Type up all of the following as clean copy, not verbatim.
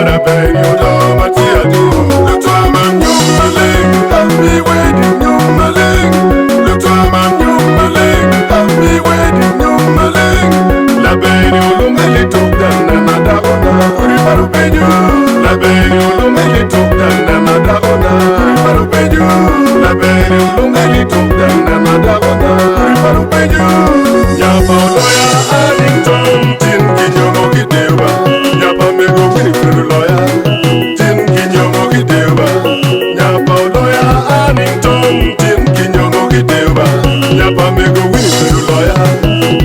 la peine, yo do matia do. Le toi mam yo maleng, happy wedding yo maleng. Le toi mam yo maleng, happy wedding yo maleng. La peine yo lo meli tok dan na madagona, uri paru peño. La peine yo lo meli tok dan na madagona, uri paru peño. La peine yo lo meli tok dan na madagona, uri paru peño. Nyapa loya Addington, tin kinyomo kideba. Nyapa mego kini kuru loya, tin kinyomo kideba. Nyapa loya Addington, tin kinyomo kideba. Nyapa mego kini kuru loya,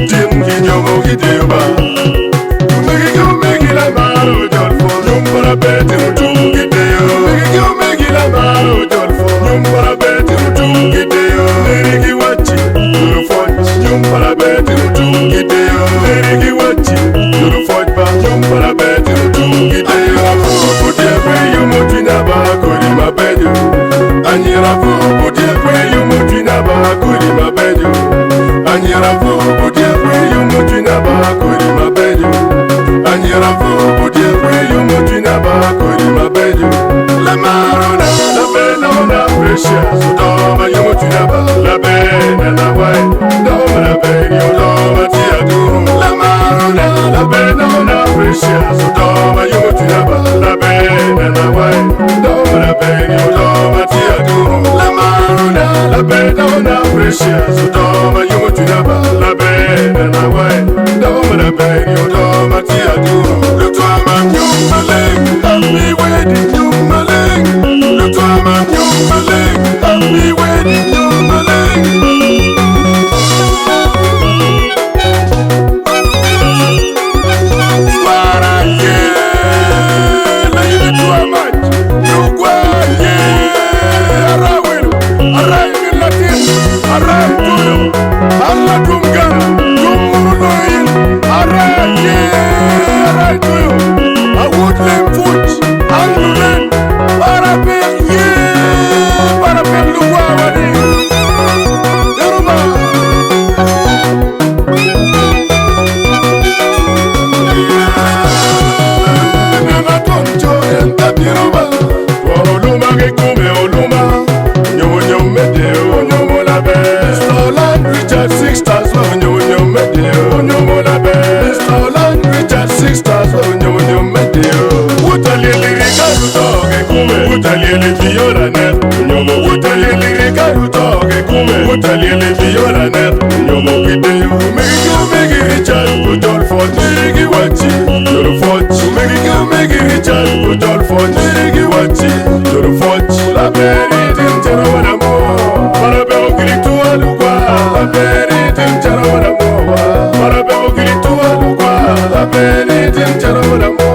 tin kinyomo kideba. Megi Lamaro jolfo, nyumbara beti mutum kideo. Megi Lamaro jolfo, nyumbara beti mutum kideo. Nerigi wachi, urufoj, nyumbara beti mutum kideo. Nerigi wachi, urufoj ba, nyumbara beti mutum kideo. Putia kwe yumutina ba kuri mabejo. Anyira putia kwe yumutina ba kuri mabejo. Anyira putia kwe yumutina ba kuri mabejo. Anyira putia kwe yumutina ba kuri mabejo. Lamaro na la bena na precious. Doma yumutina ba la bena na wai. Doma la bena yo doma tia duro. Lamaro na la bena na precious. Doma yumutina ba la bena na wai. Doma la bena yo doma tia duro. Lamaro na la bena na precious. Doma yumutina ba la bena na wai. Doma la bena yo doma tia duro. Le toi mam yo maleng, happy wedding yo maleng. Le toi mam yo maleng, happy wedding yo maleng. Para ye, la yile toi mach, yo gwa ye. Arawil, aray latin, aray tuyo, alla dumgana, dumuruloyin, aray ye, aray tuyo. A woodland foot, angulen, para per ye, para per luwawani. Yoruba. Nanga tonjo enta biruba. Oluma ke kume oluma. Nyomo medeo, nyomo la be. Stolan Richard Sixtas, nyomo medeo, nyomo la be. Stolan Richard Sixtas, nyomo medeo. Utalieli rikaru toge kume, utalieli viola net, nyomo. Utalieli rikaru toge kume, utalieli viola net, nyomo video. Megi Richard, ujol fort, megi wachi, yoro fort. Megi Richard, ujol fort, megi wachi, yoro fort. La beri tinjara wana mo, para be ogili tuwa lukwa. La beri tinjara wana mo, para be ogili tuwa lukwa. La beri tinjara wana mo,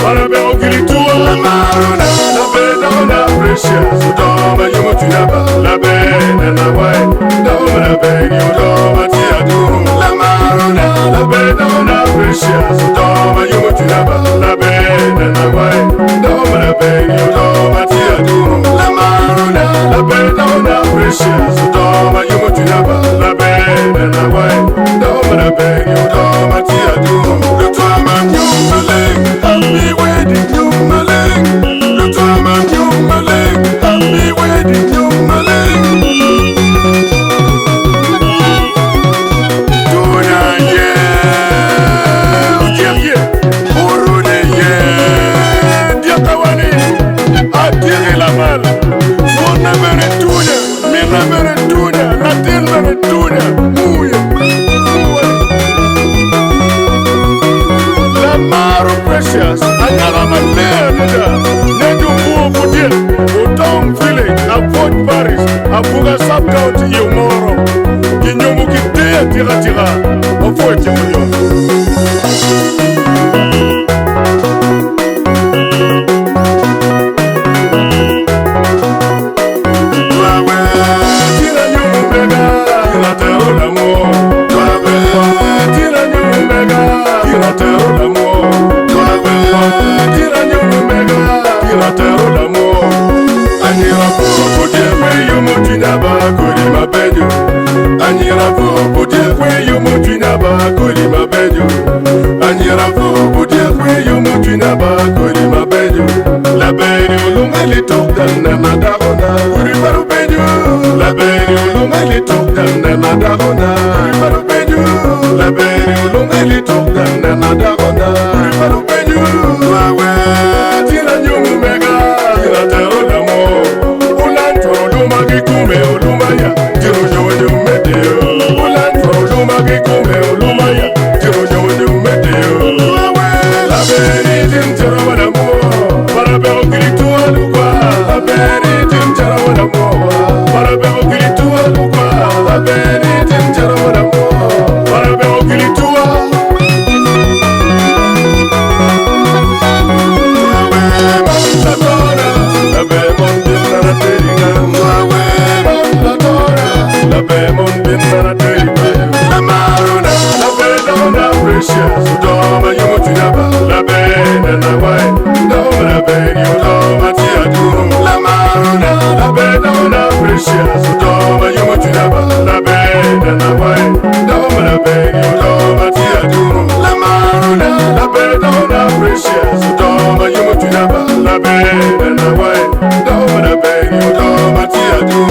para be ogili tuwa. Lamaro na la bena na precious. Doma yumutina ba la bena na wai. Doma la bena yo doma tia duro. Lamaro na la bena na precious. Doma yumutina ba la bena na wai. Doma la bena yo doma tia duro. Lamaro na la bena na precious. Doma yumutina ba la bena na wai. Doma la bena yo doma tia duro. Le toi mam yo maleng, happy wedding yo maleng. Le toi mam yo maleng, happy wedding yo maleng. Tuna ye, ukiakie, urune ye, diakawani, atire la mal. Mona mere tunya, mina mere tunya, latin mere tunya, muye, Lamaro precious, anyala malenda, neju muo putil, Utong village, a Fort Paris, a Buga sub-county Yomoro, kinyomu kitea tira, ofoje muyo. Anyira pudia kwe yumutina ba kuri mabejo. Uri mabejo, la beni ulungali tok dan na dagona. Uri baru bejo, la beni ulungali tok dan na dagona. Uri baru bejo, la beni ulungali tok dan na dagona. Uri baru bejo, wawe tira nyumu mega, tira tero damo. Ulanto uluma gikume uluma ya, tiro nyowo medeo. Ulanto uluma gikume uluma ya, tiro nyowo medeo. Wawe la beni tintero wadamo, para beo gilitu alukwa. La beni tintero wadamo, para beo gilitu alukwa. La beni tintero wadamo, para beo gilitu alukwa. La